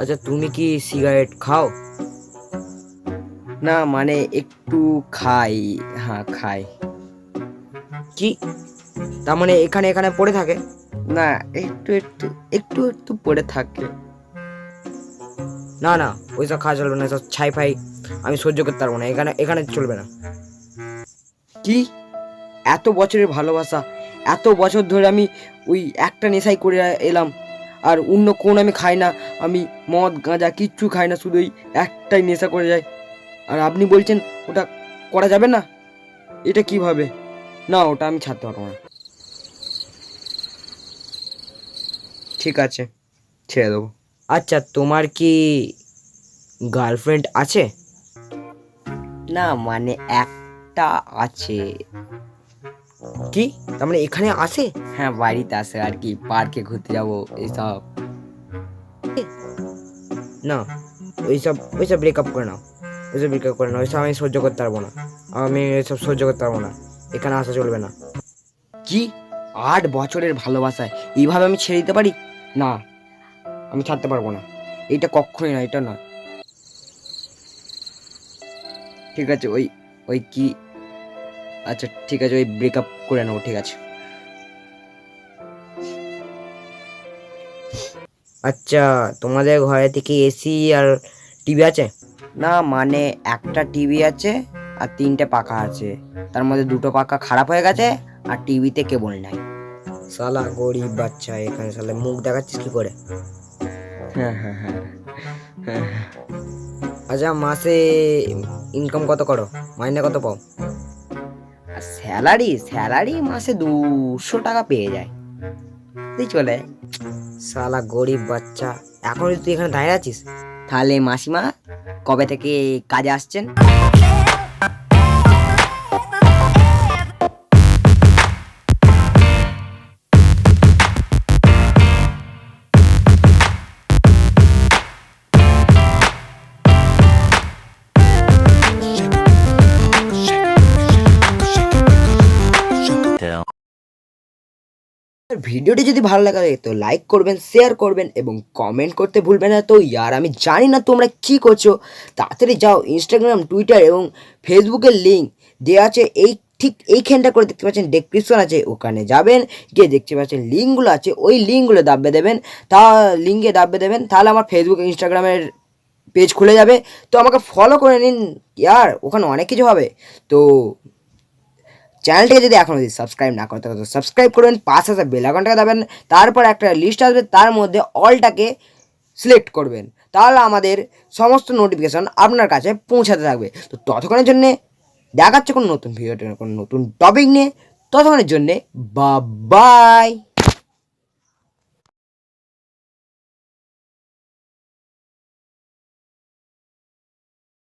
আচ্ছা, তুমি কি সিগারেট খাও? না মানে একটু খাই, হ্যাঁ খাই। কি, তার মানে এখানে এখানে পড়ে থাকে? না, একটু একটু একটু একটু পড়ে থাকে। না না, ওইসব খাওয়া চলবে না, সব ছাই ফাই আমি সহ্য করতে পারবো না, এখানে এখানে চলবে না। কি, এত বছরের ভালোবাসা, এত বছর ধরে আমি ওই একটা নেশাই করে এলাম, আর অন্য কোন আমি খাই না, আমি মদ গাঁজা কিচ্ছু খাই না, শুধু ওই একটাই নেশা করে যাই, আর আপনি বলছেন ওটা করা যাবে না? এটা কিভাবে? না, ওটা আমি ছাড়তে পারবো না। ঠিক আছে, ছেড়ে দেবো। আচ্ছা, তোমার কি গার্লফ্রেন্ড আছে? না মানে একটা আছে। কি, তার মানে এখানে আসে? হ্যাঁ, বাড়িতে আসে আর কি, পার্কে ঘুরতে যাবো এইসব। না, ওইসব ওইসব ব্রেকআপ করে নাও, ওইসব ব্রেকআপ করে নাও, ওইসব আমি সহ্য করতে পারবো না, আমি এসব সহ্য করতে পারবো না, এখানে আসা চলবে না। কি, 8 বছরের ভালোবাসায় এইভাবে আমি ছেড়ে দিতে পারি? না, আমি ছাড়তে পারবো না, এইটা কখনোই না, এটা না। ঠিক আছে, ওই ওই কি, আচ্ছা ঠিক আছে, ওই ব্রেকআপ করে নেবো, ঠিক আছে। আচ্ছা, তোমাদের ঘরে থেকে এসি আর টিভি আছে? না মানে একটা টিভি আছে আর 3টে পাখা আছে, তার মধ্যে 2টো পাখা খারাপ হয়ে গেছে আর টিভিতে কেবল নাই। শালা গরিব বাচ্চা, এখানে শালা মুখ দেখাচ্ছিস কি করে? হ্যাঁ হ্যাঁ হ্যাঁ হ্যাঁ। আচ্ছা, মাসে ইনকাম কত করো, মাইনে কত পাও? আর স্যালারি স্যালারি মাসে 200 টাকা পেয়ে যায়, তুই চলে। শালা গরিব বাচ্চা, এখন তুই এখানে দাঁড়িয়ে আছিস? তাহলে মাসিমা কবে থেকে কাজে আসছেন? ভিডিওটি যদি ভালো লাগে তো লাইক করবেন, শেয়ার করবেন এবং কমেন্ট করতে ভুলবেন না। তো ইয়ার আমি জানি না তোমরা কি করছো, তাড়াতাড়ি যাও ইনস্টাগ্রাম, টুইটার এবং ফেসবুকের লিঙ্ক দেওয়া আছে এই ঠিক এইখানটা করে দেখতে পাচ্ছেন, ডেসক্রিপশন আছে, ওখানে যাবেন, গিয়ে দেখতে পাচ্ছেন লিঙ্কগুলো আছে, ওই লিঙ্কগুলো দাবিয়ে দেবেন, তা লিঙ্কে দাবিয়ে দেবেন, তাহলে আমার ফেসবুক ইনস্টাগ্রামের পেজ খুলে যাবে। তো আমাকে ফলো করে নিন ইয়ার, ওখানে অনেক কিছু হবে। তো চ্যানেলটিকে যদি এখনও যদি সাবস্ক্রাইব না করতে তো সাবস্ক্রাইব করবেন, পাশে আসা বেল আইকনটাকে দাবেন, তারপর একটা লিস্ট আসবে, তার মধ্যে অলটাকে সিলেক্ট করবেন, তাহলে আমাদের সমস্ত নোটিফিকেশন আপনার কাছে পৌঁছাতে থাকবে। তো ততক্ষণের জন্যে দেখাচ্ছে কোনো নতুন ভিডিওতে কোনো নতুন টপিক নিয়ে, ততক্ষণের জন্যে বাই।